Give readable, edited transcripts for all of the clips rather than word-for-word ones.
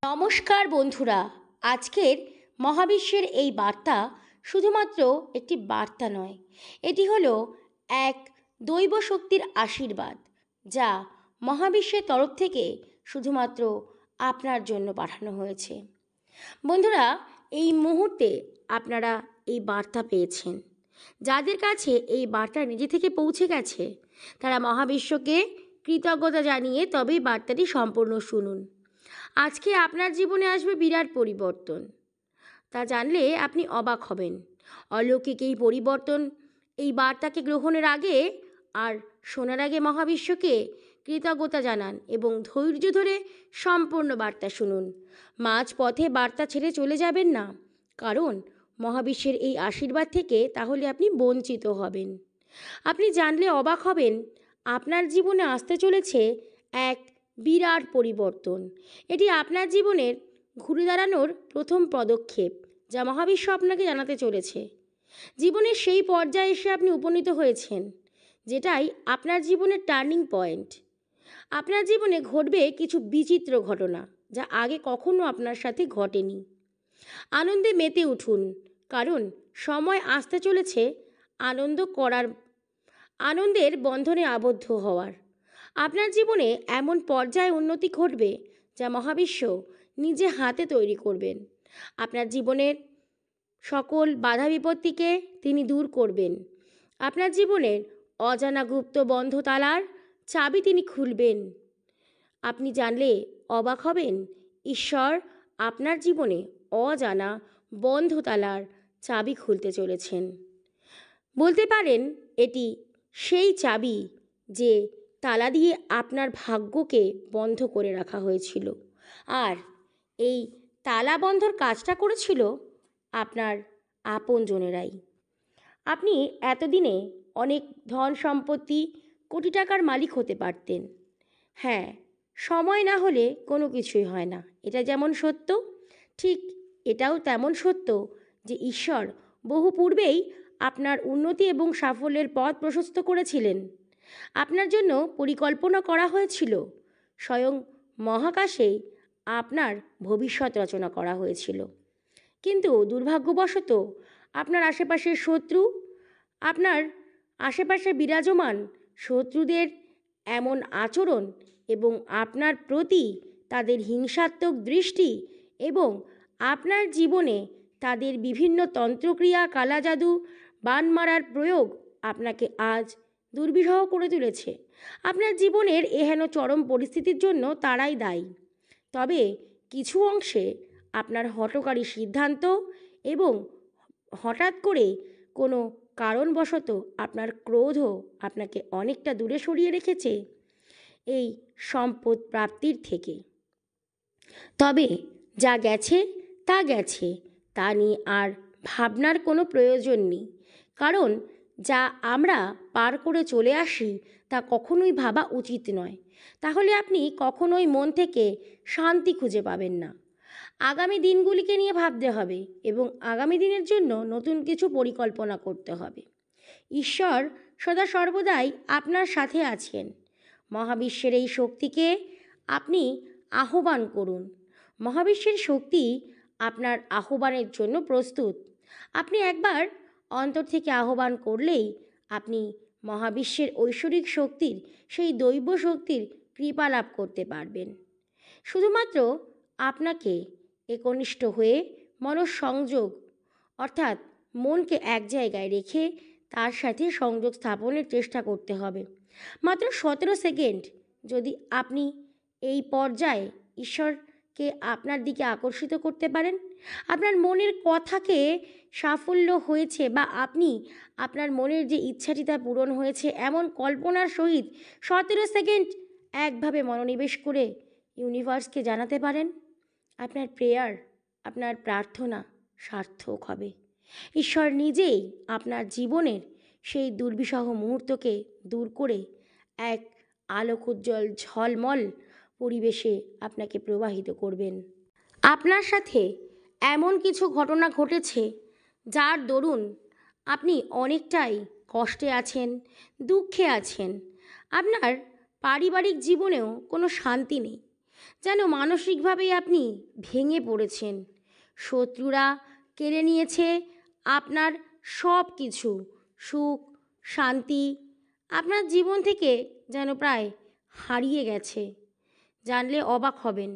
নমস্কার বন্ধুরা। আজকের মহাবিশ্বের এই বার্তা শুধুমাত্র একটি বার্তা নয়, এটি হলো এক দৈব শক্তির আশীর্বাদ, যা মহাবিশ্বের তরফ থেকে শুধুমাত্র আপনার জন্য পাঠানো হয়েছে। বন্ধুরা, এই মুহূর্তে আপনারা এই বার্তা পেয়েছেন। যাদের কাছে এই বার্তা নিজে থেকে পৌঁছে গেছে, তারা মহাবিশ্বকে কৃতজ্ঞতা জানিয়ে তবেই বার্তাটি সম্পূর্ণ শুনুন। আজকে আপনার জীবনে আসবে বিরাট পরিবর্তন, তা জানলে আপনি অবাক হবেন। অলৌকিক এই পরিবর্তন, এই বার্তাকে গ্রহণের আগে আর শোনার আগে মহাবিশ্বকে কৃতজ্ঞতা জানান এবং ধৈর্য ধরে সম্পূর্ণ বার্তা শুনুন। মাঝ পথে বার্তা ছেড়ে চলে যাবেন না, কারণ মহাবিশ্বের এই আশীর্বাদ থেকে তাহলে আপনি বঞ্চিত হবেন। আপনি জানলে অবাক হবেন, আপনার জীবনে আসতে চলেছে এক বিরাট পরিবর্তন। এটি আপনার জীবনের ঘুরে দাঁড়ানোর প্রথম পদক্ষেপ, যা মহাবিশ্ব আপনাকে জানাতে চলেছে। জীবনের সেই পর্যায়ে এসে আপনি উপনীত হয়েছেন, যেটাই আপনার জীবনের টার্নিং পয়েন্ট। আপনার জীবনে ঘটবে কিছু বিচিত্র ঘটনা, যা আগে কখনো আপনার সাথে ঘটেনি। আনন্দে মেতে উঠুন, কারণ সময় আসতে চলেছে আনন্দের বন্ধনে আবদ্ধ হওয়ার। আপনার জীবনে এমন পর্যায়ে উন্নতি ঘটবে, যা মহাবিশ্ব নিজে হাতে তৈরি করবেন। আপনার জীবনের সকল বাধা বিপত্তিকে তিনি দূর করবেন। আপনার জীবনের অজানা গুপ্ত বন্ধ তালার চাবি তিনি খুলবেন। আপনি জানলে অবাক হবেন, ঈশ্বর আপনার জীবনে অজানা বন্ধ তালার চাবি খুলতে চলেছেন। বলতে পারেন এটি সেই চাবি যে তালা দিয়ে আপনার ভাগ্যকে বন্ধ করে রাখা হয়েছিল, আর এই তালা বন্ধর কাজটা করেছিল আপনার আপনজনেরাই। আপনি এতদিনে অনেক ধন সম্পত্তি, কোটি টাকার মালিক হতে পারতেন। হ্যাঁ, সময় না হলে কোনো কিছুই হয় না, এটা যেমন সত্য, ঠিক এটাও তেমন সত্য যে ঈশ্বর বহু পূর্বেই আপনার উন্নতি এবং সাফল্যের পথ প্রশস্ত করেছিলেন। আপনার জন্য পরিকল্পনা করা হয়েছিল, স্বয়ং মহাকাশে আপনার ভবিষ্যৎ রচনা করা হয়েছিল। কিন্তু দুর্ভাগ্যবশত আপনার আশেপাশের শত্রু, আপনার আশেপাশে বিরাজমান শত্রুদের এমন আচরণ এবং আপনার প্রতি তাদের হিংসাত্মক দৃষ্টি এবং আপনার জীবনে তাদের বিভিন্ন তন্ত্রক্রিয়া, কালাজাদু, বান মারার প্রয়োগ আপনাকে আজ দুর্বিষহ করে তুলেছে। আপনার জীবনের এহেন চরম পরিস্থিতির জন্য তারাই দায়ী। তবে কিছু অংশে আপনার হঠকারী সিদ্ধান্ত এবং হঠাৎ করে কোনো কারণবশত আপনার ক্রোধও আপনাকে অনেকটা দূরে সরিয়ে রেখেছে এই সম্পদ প্রাপ্তির থেকে। তবে যা গেছে তা গেছে, তা নিয়ে আর ভাবনার কোনো প্রয়োজন নেই, কারণ যা আমরা পার করে চলে আসি তা কখনোই ভাবা উচিত নয়। তাহলে আপনি কখনোই মন থেকে শান্তি খুঁজে পাবেন না। আগামী দিনগুলিকে নিয়ে ভাবতে হবে এবং আগামী দিনের জন্য নতুন কিছু পরিকল্পনা করতে হবে। ঈশ্বর সদা সর্বদাই আপনার সাথে আছেন। মহাবিশ্বের এই শক্তিকে আপনি আহ্বান করুন। মহাবিশ্বের শক্তি আপনার আহ্বানের জন্য প্রস্তুত। আপনি একবার অন্তর থেকে আহ্বান করলেই আপনি মহাবিশ্বের ঐশ্বরিক শক্তির, সেই দৈব শক্তির কৃপা লাভ করতে পারবেন। শুধুমাত্র আপনাকে একনিষ্ঠ হয়ে মনঃসংযোগ, অর্থাৎ মনকে এক জায়গায় রেখে তার সাথে সংযোগ স্থাপনের চেষ্টা করতে হবে। মাত্র 17 সেকেন্ড যদি আপনি এই পর্যায়ে ঈশ্বরকে আপনার দিকে আকর্ষিত করতে পারেন, আপনার মনের কথাকে সাফল্য হয়েছে বা আপনি আপনার মনের যে ইচ্ছাটি তা পূরণ হয়েছে এমন কল্পনার সহিত 17 সেকেন্ড একভাবে মনোনিবেশ করে ইউনিভার্সকে জানাতে পারেন, আপনার প্রেয়ার, আপনার প্রার্থনা সার্থক হবে। ঈশ্বর নিজেই আপনার জীবনের সেই দুর্বিষহ মুহূর্তকে দূর করে এক আলোকোজ্জ্বল ঝলমল পরিবেশে আপনাকে প্রবাহিত করবেন। আপনার সাথে এমন কিছু ঘটনা ঘটেছে যার দরুন আপনি অনেকটাই কষ্টে আছেন, দুঃখে আছেন। আপনার পারিবারিক জীবনেও কোনো শান্তি নেই। যেন মানসিকভাবেই আপনি ভেঙে পড়েছেন। শত্রুরা কেড়ে নিয়েছে আপনার সব কিছু, সুখ, শান্তি আপনার জীবন থেকে যেন প্রায় হারিয়ে গেছে। জানলে অবাক হবেন,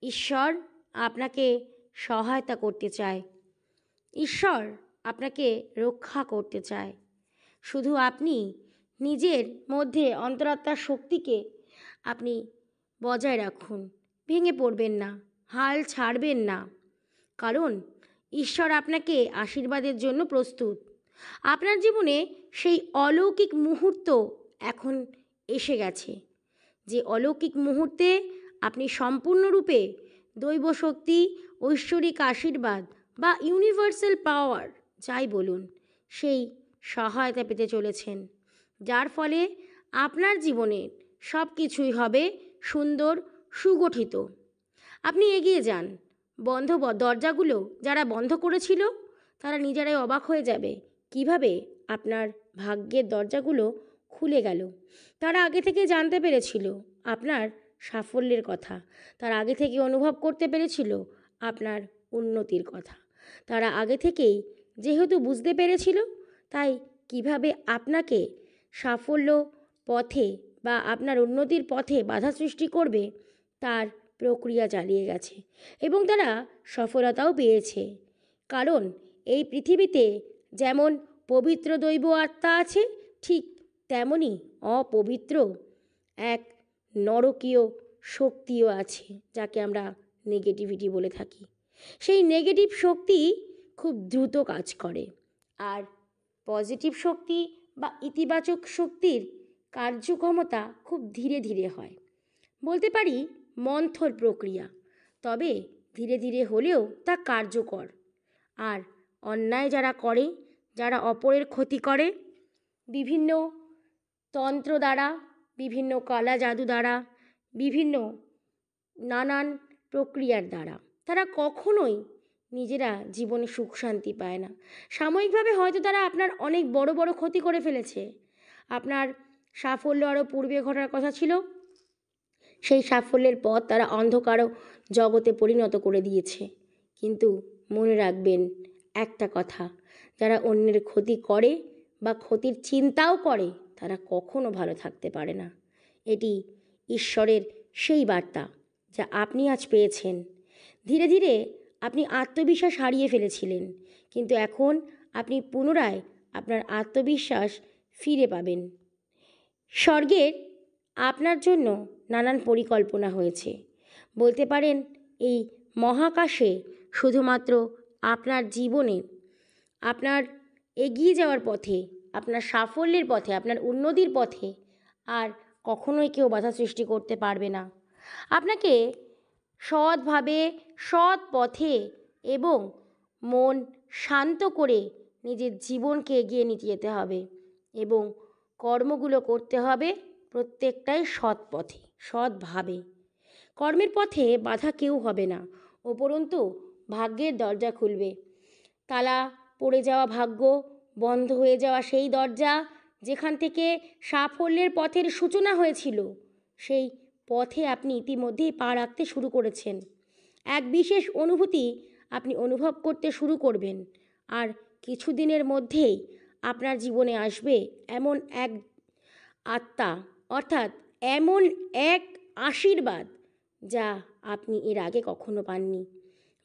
ঈশ্বর আপনাকে সহায়তা করতে চায়। ঈশ্বর আপনাকে রক্ষা করতে চায়। শুধু আপনি নিজের মধ্যে অন্তরাত্মার শক্তিকে আপনি বজায় রাখুন। ভেঙে পড়বেন না, হাল ছাড়বেন না, কারণ ঈশ্বর আপনাকে আশীর্বাদের জন্য প্রস্তুত। আপনার জীবনে সেই অলৌকিক মুহূর্ত এখন এসে গেছে, যে অলৌকিক মুহূর্তে আপনি সম্পূর্ণরূপে দৈব শক্তি, ঐশ্বরিক আশীর্বাদ বা ইউনিভার্সাল পাওয়ার যাই বলুন, সেই সহায়তা পেতে চলেছেন, যার ফলে আপনার জীবনের সব কিছুই হবে সুন্দর, সুগঠিত। আপনি এগিয়ে যান। দরজাগুলো যারা বন্ধ করেছিল তারা নিজেরাই অবাক হয়ে যাবে কিভাবে আপনার ভাগ্যের দরজাগুলো খুলে গেল। তারা আগে থেকে জানতে পেরেছিল আপনার সাফল্যের কথা, তারা আগে থেকে অনুভব করতে পেরেছিল আপনার উন্নতির কথা। তারা আগে থেকেই যেহেতু বুঝতে পেরেছিল, তাই কিভাবে আপনাকে সাফল্য পথে বা আপনার উন্নতির পথে বাধা সৃষ্টি করবে তার প্রক্রিয়া চালিয়ে গেছে, এবং তারা সফলতাও পেয়েছে। কারণ এই পৃথিবীতে যেমন পবিত্র দৈব আত্মা আছে, ঠিক তেমনই অপবিত্র এক নরকীয় শক্তিও আছে, যাকে আমরা নেগেটিভিটি বলে থাকি। সেই নেগেটিভ শক্তি খুব দ্রুত কাজ করে, আর পজিটিভ শক্তি বা ইতিবাচক শক্তির কার্যক্ষমতা খুব ধীরে ধীরে হয়। বলতে পারি মন্থর প্রক্রিয়া, তবে ধীরে ধীরে হলেও তা কার্যকর। আর অন্যায় যারা করে, যারা অপরের ক্ষতি করে, বিভিন্ন তন্ত্র দ্বারা, বিভিন্ন কালা জাদু দ্বারা, বিভিন্ন নানান প্রক্রিয়ার দ্বারা, তারা কখনোই নিজেরা জীবনে সুখ শান্তি পায় না। সাময়িকভাবে হয়তো তারা আপনার অনেক বড় বড় ক্ষতি করে ফেলেছে। আপনার সাফল্য আরও পূর্বে ঘটার কথা ছিল, সেই সাফল্যের পথ তারা অন্ধকার জগতে পরিণত করে দিয়েছে। কিন্তু মনে রাখবেন একটা কথা, যারা অন্যের ক্ষতি করে বা ক্ষতির চিন্তাও করে, তারা কখনো ভালো থাকতে পারে না। এটি ঈশ্বরের সেই বার্তা যা আপনি আজ পেয়েছেন। ধীরে ধীরে আপনি আত্মবিশ্বাস হারিয়ে ফেলেছিলেন, কিন্তু এখন আপনি পুনরায় আপনার আত্মবিশ্বাস ফিরে পাবেন। স্বর্গের আপনার জন্য নানান পরিকল্পনা হয়েছে। বলতে পারেন এই মহাকাশে শুধুমাত্র আপনার জীবনে, আপনার এগিয়ে যাওয়ার পথে, আপনার সাফল্যের পথে, আপনার উন্নতির পথে আর কখনোই কেউ বাধা সৃষ্টি করতে পারবে না। আপনাকে সৎভাবে, সৎ পথে এবং মন শান্ত করে নিজের জীবনকে এগিয়ে নিয়ে যেতে হবে, এবং কর্মগুলো করতে হবে প্রত্যেকটাই সৎ পথে, সৎভাবে। কর্মের পথে বাধা কেউ হবে না, উপরন্তু ভাগ্যের দরজা খুলবে। তালা পড়ে যাওয়া ভাগ্য, বন্ধ হয়ে যাওয়া সেই দরজা, যেখান থেকে সাফল্যের পথের সূচনা হয়েছিল, সেই পথে আপনি ইতিমধ্যেই পা রাখতে শুরু করেছেন। এক বিশেষ অনুভূতি আপনি অনুভব করতে শুরু করবেন, আর কিছুদিনের মধ্যেই আপনার জীবনে আসবে এমন এক আত্মা, অর্থাৎ এমন এক আশীর্বাদ যা আপনি এর আগে কখনো পাননি।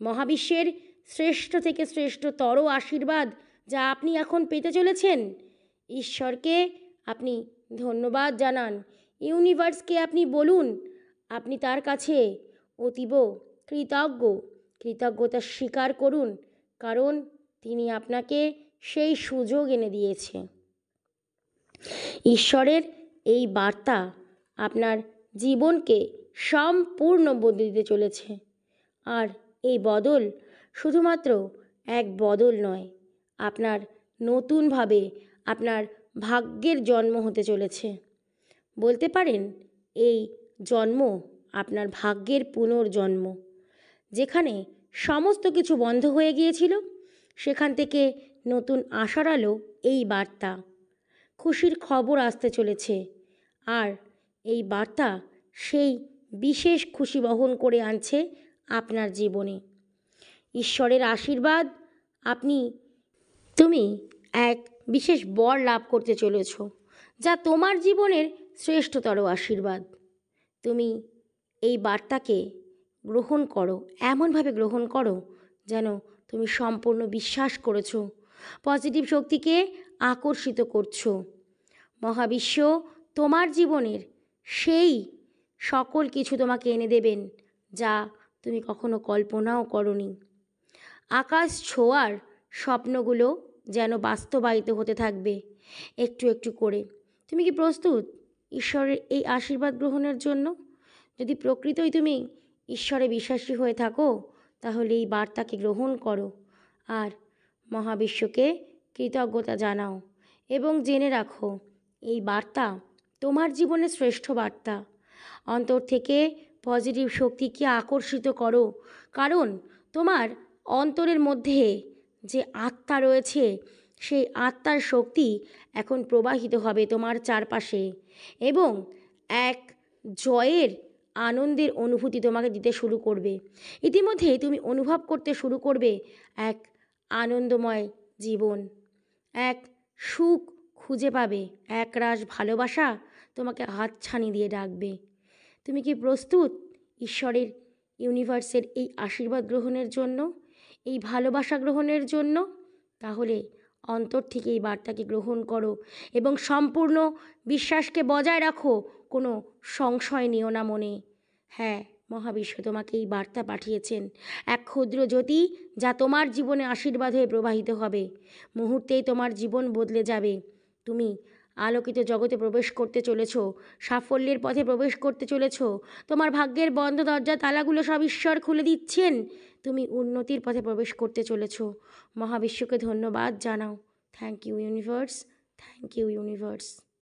মহাবিশ্বের শ্রেষ্ঠ থেকে শ্রেষ্ঠতর আশীর্বাদ যা আপনি এখন পেতে চলেছেন। ঈশ্বরকে আপনি ধন্যবাদ জানান, ইউনিভার্সকে আপনি বলুন আপনি তার কাছে অতীব কৃতজ্ঞতা স্বীকার করুন, কারণ তিনি আপনাকে সেই সুযোগ এনে দিয়েছে। ঈশ্বরের এই বার্তা আপনার জীবনকে সম্পূর্ণ বদলে দিতে চলেছে। আর এই বদল শুধুমাত্র এক বদল নয়, আপনার নতুনভাবে আপনার ভাগ্যের জন্ম হতে চলেছে। বলতে পারেন এই জন্ম আপনার ভাগ্যের পুনর্জন্ম। যেখানে সমস্ত কিছু বন্ধ হয়ে গিয়েছিল, সেখান থেকে নতুন আশার আলো এই বার্তা। খুশির খবর আসতে চলেছে, আর এই বার্তা সেই বিশেষ খুশি বহন করে আনছে আপনার জীবনে। ঈশ্বরের আশীর্বাদ তুমি এক বিশেষ বর লাভ করতে চলেছ, যা তোমার জীবনের শ্রেষ্ঠতর আশীর্বাদ। তুমি এই বার্তাকে গ্রহণ করো, এমনভাবে গ্রহণ করো যেন তুমি সম্পূর্ণ বিশ্বাস করেছো, পজিটিভ শক্তিকে আকর্ষিত করছো। মহাবিশ্ব তোমার জীবনের সেই সকল কিছু তোমাকে এনে দেবেন যা তুমি কখনো কল্পনাও করনি। আকাশ ছোঁয়ার স্বপ্নগুলো যেন বাস্তবায়িত হতে থাকবে একটু একটু করে। তুমি কি প্রস্তুত ঈশ্বরের এই আশীর্বাদ গ্রহণের জন্য? যদি প্রকৃতই তুমি ঈশ্বরে বিশ্বাসী হয়ে থাকো, তাহলে এই বার্তাকে গ্রহণ করো আর মহাবিশ্বকে কৃতজ্ঞতা জানাও এবং জেনে রাখো এই বার্তা তোমার জীবনের শ্রেষ্ঠ বার্তা। অন্তর থেকে পজিটিভ শক্তিকে আকর্ষিত করো, কারণ তোমার অন্তরের মধ্যে যে আত্মা রয়েছে সেই আত্মার শক্তি এখন প্রবাহিত হবে তোমার চারপাশে এবং এক জয়ের আনন্দের অনুভূতি তোমাকে দিতে শুরু করবে। ইতিমধ্যেই তুমি অনুভব করতে শুরু করবে এক আনন্দময় জীবন, এক সুখ খুঁজে পাবে, এক রাশ ভালোবাসা তোমাকে হাতছানি দিয়ে ডাকবে। তুমি কি প্রস্তুত ঈশ্বরের ইউনিভার্সের এই আশীর্বাদ গ্রহণের জন্য, এই ভালোবাসা গ্রহণের জন্য? তাহলে অন্তর থেকে এই বার্তাকে গ্রহণ করো এবং সম্পূর্ণ বিশ্বাসকে বজায় রাখো, কোনো সংশয় নিও না মনে। হ্যাঁ, মহাবিশ্ব তোমাকে এই বার্তা পাঠিয়েছেন, এক ক্ষুদ্র জ্যোতি যা তোমার জীবনে আশীর্বাদ হয়ে প্রবাহিত হবে। মুহূর্তেই তোমার জীবন বদলে যাবে। তুমি আলোকিত জগতে প্রবেশ করতে চলেছ, সাফল্যের পথে প্রবেশ করতে চলেছ। তোমার ভাগ্যের বন্ধ দরজা তালাগুলো সব ঈশ্বর খুলে দিচ্ছেন। তুমি উন্নতির পথে প্রবেশ করতে চলেছ। মহাবিশ্বকে ধন্যবাদ জানাও। Thank you universe, thank you universe.